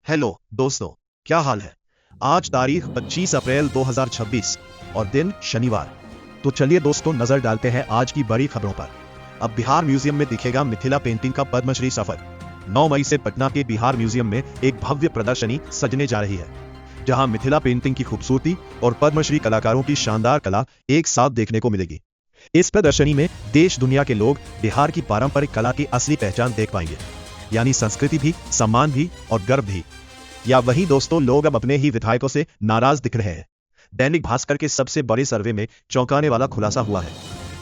Hello दोस्तों, क्या हाल है। आज तारीख 25 अप्रैल 2026 और दिन शनिवार। तो चलिए दोस्तों, नजर डालते हैं आज की बड़ी खबरों पर। अब बिहार म्यूजियम में दिखेगा मिथिला पेंटिंग का पद्मश्री सफर। 9 मई से पटना के बिहार म्यूजियम में एक भव्य प्रदर्शनी सजने जा रही है, जहां मिथिला पेंटिंग की खूबसूरती और पद्मश्री कलाकारों की शानदार कला एक साथ देखने को मिलेगी। इस प्रदर्शनी में देश दुनिया के लोग बिहार की पारंपरिक कला की असली पहचान देख पाएंगे, यानी संस्कृति भी, सम्मान भी और गर्व भी। या वही दोस्तों, लोग अब अपने ही विधायकों से नाराज दिख रहे हैं। दैनिक भास्कर के सबसे बड़े सर्वे में चौंकाने वाला खुलासा हुआ है।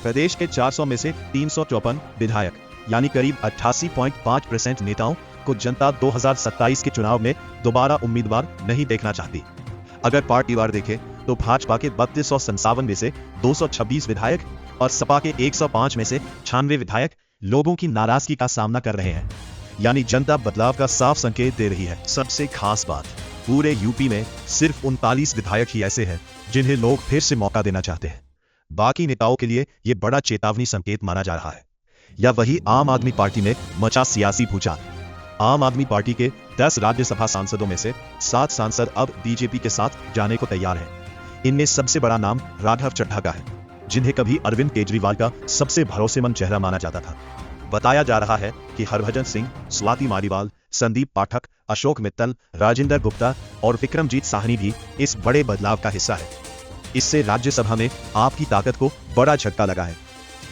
प्रदेश के 400 में से 354 विधायक, यानी करीब 88.5% नेताओं को जनता 2027 के चुनाव में दोबारा उम्मीदवार नहीं देखना चाहती। अगर पार्टीवार देखें तो भाजपा के 3257 में से 226 विधायक और सपा के 105 में से 96 विधायक लोगों की नाराजगी का सामना कर रहे हैं, यानी जनता बदलाव का साफ संकेत दे रही है। सबसे खास बात, पूरे यूपी में सिर्फ 39 विधायक ही ऐसे हैं जिन्हें लोग फिर से मौका देना चाहते हैं। बाकी नेताओं के लिए यह बड़ा चेतावनी संकेत माना जा रहा है। या वही आम आदमी पार्टी में मचा सियासी भूचाल। आम आदमी पार्टी के 10 राज्यसभा सांसदों में से 7 सांसद अब बीजेपी के साथ जाने को तैयार हैं। इनमें सबसे बड़ा नाम राघव चड्ढा का है, जिन्हें कभी अरविंद केजरीवाल का सबसे भरोसेमंद चेहरा माना जाता था। बताया जा रहा है कि हरभजन सिंह, स्वाति मालीवाल, संदीप पाठक, अशोक मित्तल, राजेंद्र गुप्ता और विक्रमजीत साहनी भी इस बड़े बदलाव का हिस्सा है। इससे राज्यसभा में आपकी ताकत को बड़ा झटका लगा है।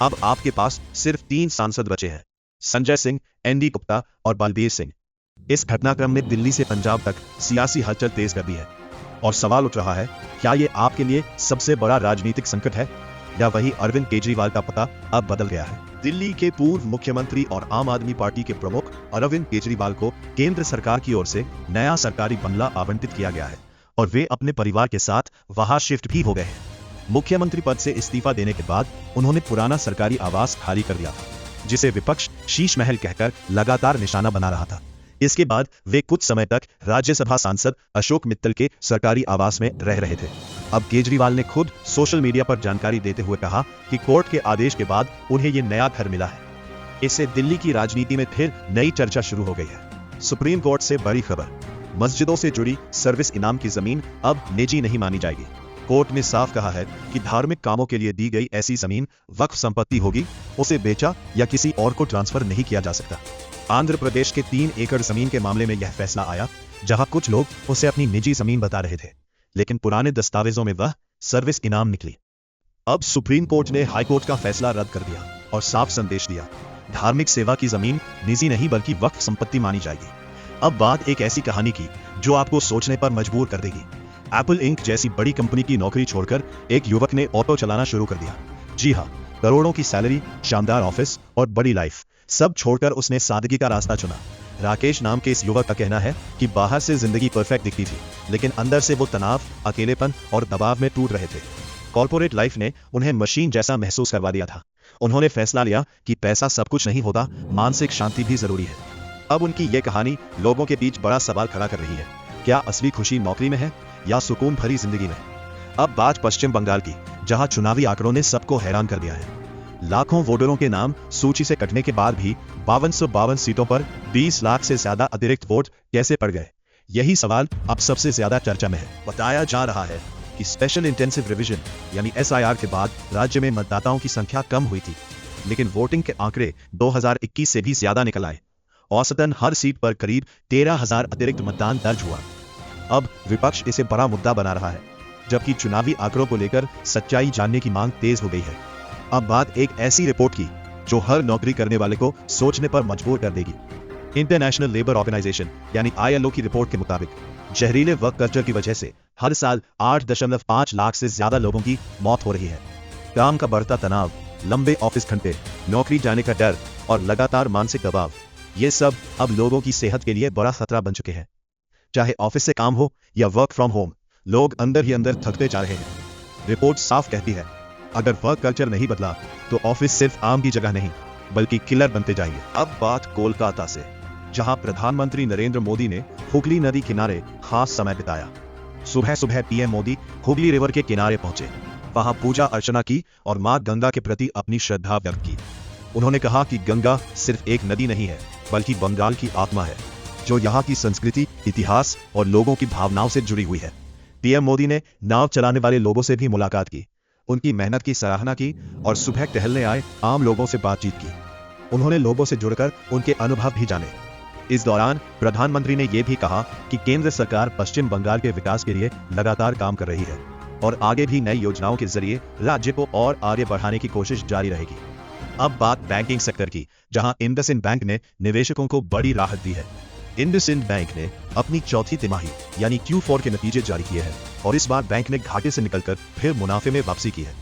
अब आपके पास सिर्फ 3 सांसद बचे हैं, संजय सिंह, एनडी गुप्ता और बलबीर सिंह। इस घटनाक्रम में दिल्ली से पंजाब तक सियासी हलचल तेज कर दी है और सवाल उठ रहा है, क्या ये आपके लिए सबसे बड़ा राजनीतिक संकट है, या वही अरविंद केजरीवाल का पता अब बदल गया है। दिल्ली के पूर्व मुख्यमंत्री और आम आदमी पार्टी के प्रमुख अरविंद केजरीवाल को केंद्र सरकार की ओर से नया सरकारी बंगला आवंटित किया गया है और वे अपने परिवार के साथ वहां शिफ्ट भी हो गए हैं। मुख्यमंत्री पद से इस्तीफा देने के बाद उन्होंने पुराना सरकारी आवास खाली कर दिया था, जिसे विपक्ष शीश महल कहकर लगातार निशाना बना रहा था। इसके बाद वे कुछ समय तक राज्यसभा सांसद अशोक मित्तल के सरकारी आवास में रह रहे थे। अब केजरीवाल ने खुद सोशल मीडिया पर जानकारी देते हुए कहा कि कोर्ट के आदेश के बाद उन्हें ये नया घर मिला है। इससे दिल्ली की राजनीति में फिर नई चर्चा शुरू हो गई है। सुप्रीम कोर्ट से बड़ी खबर, मस्जिदों से जुड़ी सर्विस इनाम की जमीन अब निजी नहीं मानी जाएगी। कोर्ट ने साफ कहा है कि धार्मिक कामों के लिए दी गई ऐसी जमीन वक्फ संपत्ति होगी, उसे बेचा या किसी और को ट्रांसफर नहीं किया जा सकता। आंध्र प्रदेश के 3 एकड़ जमीन के मामले में यह फैसला आया, जहां कुछ लोग उसे अपनी निजी जमीन बता रहे थे, लेकिन पुराने दस्तावेजों में वह सर्विस इनाम निकली। अब सुप्रीम कोर्ट ने हाई कोर्ट का फैसला रद्द कर दिया और साफ संदेश दिया, धार्मिक सेवा की जमीन निजी नहीं बल्कि वक्फ संपत्ति मानी जाएगी। अब बात एक ऐसी कहानी की जो आपको सोचने पर मजबूर कर देगी। एप्पल इंक जैसी बड़ी कंपनी की नौकरी छोड़कर एक युवक ने ऑटो चलाना शुरू कर दिया। जी हाँ, करोड़ों की सैलरी, शानदार ऑफिस और बड़ी लाइफ, सब छोड़कर उसने सादगी का रास्ता चुना। राकेश नाम के इस युवक का कहना है कि बाहर से जिंदगी परफेक्ट दिखती थी, लेकिन अंदर से वो तनाव, अकेलेपन और दबाव में टूट रहे थे। कॉर्पोरेट लाइफ ने उन्हें मशीन जैसा महसूस करवा दिया था। उन्होंने फैसला लिया कि पैसा सब कुछ नहीं होता, मानसिक शांति भी जरूरी है। अब उनकी ये कहानी लोगों के बीच बड़ा सवाल खड़ा कर रही है, क्या असली खुशी नौकरी में है या सुकून भरी जिंदगी में। अब बात पश्चिम बंगाल की, जहां चुनावी आंकड़ों ने सबको हैरान कर दिया है। लाखों वोटरों के नाम सूची से कटने के बाद भी 5252 सीटों पर 20 लाख से ज्यादा अतिरिक्त वोट कैसे पड़ गए, यही सवाल अब सबसे ज्यादा चर्चा में है। बताया जा रहा है कि स्पेशल इंटेंसिव रिवीजन यानी SIR के बाद राज्य में मतदाताओं की संख्या कम हुई थी, लेकिन वोटिंग के आंकड़े 2021 से भी ज्यादा निकल आए। औसतन हर सीट पर करीब 13,000 अतिरिक्त मतदान दर्ज हुआ। अब विपक्ष इसे बड़ा मुद्दा बना रहा है, जबकि चुनावी आंकड़ों को लेकर सच्चाई जानने की मांग तेज हो गई है। अब बात एक ऐसी रिपोर्ट की जो हर नौकरी करने वाले को सोचने पर मजबूर कर देगी। इंटरनेशनल लेबर ऑर्गेनाइजेशन यानी ILO की रिपोर्ट के मुताबिक जहरीले वर्क कल्चर की वजह से हर साल 8.5 लाख से ज्यादा लोगों की मौत हो रही है। काम का बढ़ता तनाव, लंबे ऑफिस घंटे, नौकरी जाने का डर और लगातार मानसिक दबाव, ये सब अब लोगों की सेहत के लिए बड़ा खतरा बन चुके हैं। चाहे ऑफिस से काम हो या वर्क फ्रॉम होम, लोग अंदर ही अंदर थकते जा रहे हैं। रिपोर्ट साफ कहती है, अगर वर्क कल्चर नहीं बदला तो ऑफिस सिर्फ आम की जगह नहीं बल्कि किलर बनते जाएंगे। अब बात कोलकाता से, जहां प्रधानमंत्री नरेंद्र मोदी ने हुगली नदी किनारे खास समय बिताया। सुबह सुबह PM मोदी हुगली रिवर के किनारे पहुंचे, वहां पूजा अर्चना की और मां गंगा के प्रति अपनी श्रद्धा व्यक्त की। उन्होंने कहा कि गंगा सिर्फ एक नदी नहीं है बल्कि बंगाल की आत्मा है। जो यहाँ की संस्कृति, इतिहास और लोगों की भावनाओं से जुड़ी हुई है। पीएम मोदी ने नाव चलाने वाले लोगों से भी मुलाकात की, उनकी मेहनत की सराहना की और सुबह टहलने आए आम लोगों से बातचीत की। उन्होंने लोगों से जुड़कर उनके अनुभव भी जाने। इस दौरान प्रधानमंत्री ने यह भी कहा कि केंद्र सरकार पश्चिम बंगाल के विकास के लिए लगातार काम कर रही है और आगे भी नई योजनाओं के जरिए राज्य को और आगे बढ़ाने की कोशिश जारी रहेगी। अब बात बैंकिंग सेक्टर की, जहां इंडसइंड बैंक ने निवेशकों को बड़ी राहत दी है। इंडसइंड बैंक ने अपनी चौथी तिमाही यानी Q4 के नतीजे जारी किए हैं और इस बार बैंक ने घाटे से निकलकर फिर मुनाफे में वापसी की है।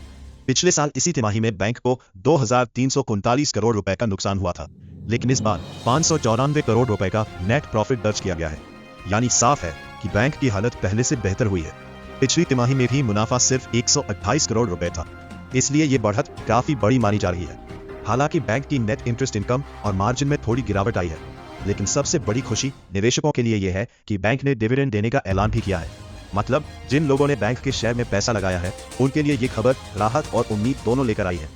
पिछले साल इसी तिमाही में बैंक को 2,339 करोड़ रुपए का नुकसान हुआ था, लेकिन इस बार 594 करोड़ रुपए का नेट प्रॉफिट दर्ज किया गया है। यानी साफ है कि बैंक की हालत पहले से बेहतर हुई है। पिछली तिमाही में भी मुनाफा सिर्फ 128 करोड़ रुपए था, इसलिए ये बढ़त काफी बड़ी मानी जा रही है। हालांकि बैंक की नेट इंटरेस्ट इनकम और मार्जिन में थोड़ी गिरावट आई है, लेकिन सबसे बड़ी खुशी निवेशकों के लिए यह है कि बैंक ने डिविडेंड देने का ऐलान भी किया है। मतलब जिन लोगों ने बैंक के शेयर में पैसा लगाया है, उनके लिए ये खबर राहत और उम्मीद दोनों लेकर आई है।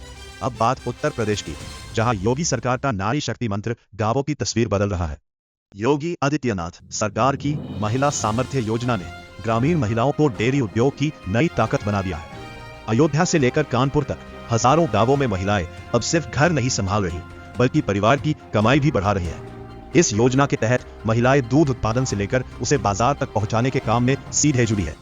अब बात उत्तर प्रदेश की, जहां योगी सरकार का नारी शक्ति मंत्र गांवों की तस्वीर बदल रहा है। योगी आदित्यनाथ सरकार की महिला सामर्थ्य योजना ने ग्रामीण महिलाओं को डेयरी उद्योग की नई ताकत बना दिया है। अयोध्या से लेकर कानपुर तक हजारों गांवों में महिलाएं अब सिर्फ घर नहीं संभाल रही, बल्कि परिवार की कमाई भी बढ़ा रही है। इस योजना के तहत महिलाएं दूध उत्पादन से लेकर उसे बाजार तक पहुंचाने के काम में सीधे जुड़ी है।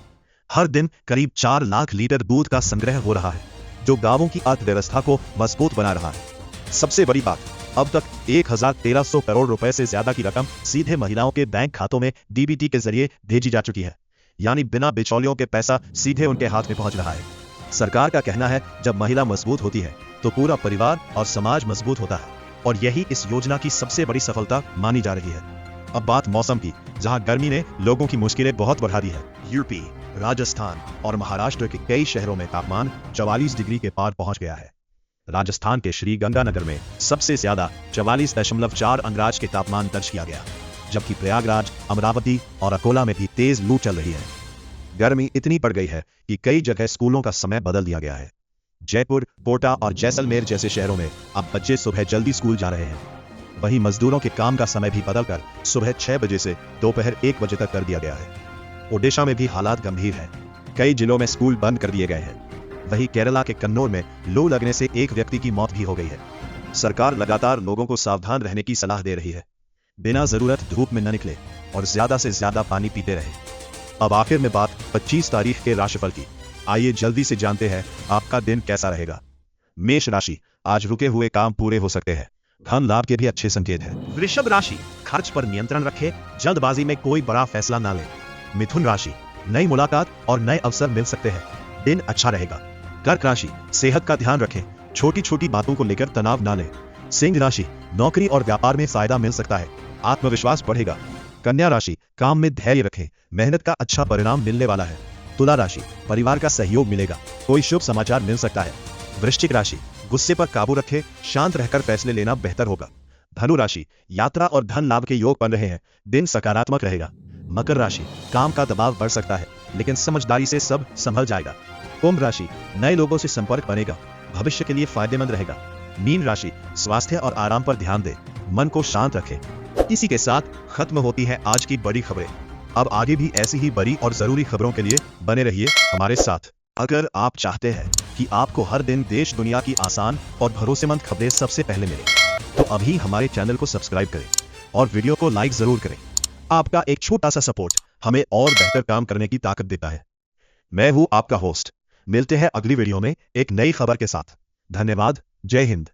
हर दिन करीब 4 लाख लीटर दूध का संग्रह हो रहा है, जो गांवों की अर्थव्यवस्था को मजबूत बना रहा है। सबसे बड़ी बात, अब तक 1,1300 करोड़ रुपए से ज्यादा की रकम सीधे महिलाओं के बैंक खातों में डीबीटी के जरिए भेजी जा चुकी है, यानी बिना बिचौलियों के पैसा सीधे उनके हाथ में पहुंच रहा है। सरकार का कहना है, जब महिला मजबूत होती है तो पूरा परिवार और समाज मजबूत होता है, और यही इस योजना की सबसे बड़ी सफलता मानी जा रही है। अब बात मौसम की, जहां गर्मी ने लोगों की मुश्किलें बहुत बढ़ा दी है। यूपी, राजस्थान और महाराष्ट्र के कई शहरों में तापमान 44 डिग्री के पार पहुंच गया है। राजस्थान के श्री गंगानगर में सबसे ज्यादा 44.4 अंगराज के तापमान दर्ज किया गया, जबकि प्रयागराज, अमरावती और अकोला में भी तेज लू चल रही है। गर्मी इतनी बढ़ गई है कि कई जगह स्कूलों का समय बदल दिया गया है। जयपुर, कोटा और जैसलमेर जैसे शहरों में अब बच्चे सुबह जल्दी स्कूल जा रहे हैं। वहीं मजदूरों के काम का समय भी बदलकर सुबह 6 बजे से दोपहर 1 बजे तक कर दिया गया है। ओडिशा में भी हालात गंभीर है, कई जिलों में स्कूल बंद कर दिए गए हैं। वहीं केरला के कन्नौर में लू लगने से एक व्यक्ति की मौत भी हो गई है। सरकार लगातार लोगों को सावधान रहने की सलाह दे रही है, बिना जरूरत धूप में न निकले और ज्यादा से ज्यादा पानी पीते रहे। अब आखिर में बात 25 तारीख के राशिफल की। आइए जल्दी से जानते हैं आपका दिन कैसा रहेगा। मेष राशि, आज रुके हुए काम पूरे हो सकते हैं, धन लाभ के भी अच्छे संकेत हैं। वृषभ राशि, खर्च पर नियंत्रण रखें, जल्दबाजी में कोई बड़ा फैसला ना लें। मिथुन राशि, नई मुलाकात और नए अवसर मिल सकते हैं, दिन अच्छा रहेगा। कर्क राशि, सेहत का ध्यान रखें, छोटी छोटी बातों को लेकर तनाव ना लें। सिंह राशि, नौकरी और व्यापार में फायदा मिल सकता है, आत्मविश्वास बढ़ेगा। कन्या राशि, काम में धैर्य रखें, मेहनत का अच्छा परिणाम मिलने वाला है। तुला राशि, परिवार का सहयोग मिलेगा, कोई शुभ समाचार मिल सकता है। वृश्चिक राशि, गुस्से पर काबू रखें, शांत रहकर फैसले लेना बेहतर होगा। धनु राशि, यात्रा और धन लाभ के योग बन रहे हैं, दिन सकारात्मक रहेगा। मकर राशि, काम का दबाव बढ़ सकता है, लेकिन समझदारी से सब संभल जाएगा। कुंभ राशि, नए लोगों से संपर्क बनेगा, भविष्य के लिए फायदेमंद रहेगा। मीन राशि, स्वास्थ्य और आराम पर ध्यान दें, मन को शांत रखें। इसी के साथ खत्म होती है आज की बड़ी खबरें। अब आगे भी ऐसी ही बड़ी और जरूरी खबरों के लिए बने रहिए हमारे साथ। अगर आप चाहते हैं कि आपको हर दिन देश दुनिया की आसान और भरोसेमंद खबरें सबसे पहले मिले, तो अभी हमारे चैनल को सब्सक्राइब करें और वीडियो को लाइक जरूर करें। आपका एक छोटा सा सपोर्ट हमें और बेहतर काम करने की ताकत देता है। मैं हूं आपका होस्ट, मिलते हैं अगली वीडियो में एक नई खबर के साथ। धन्यवाद, जय हिंद।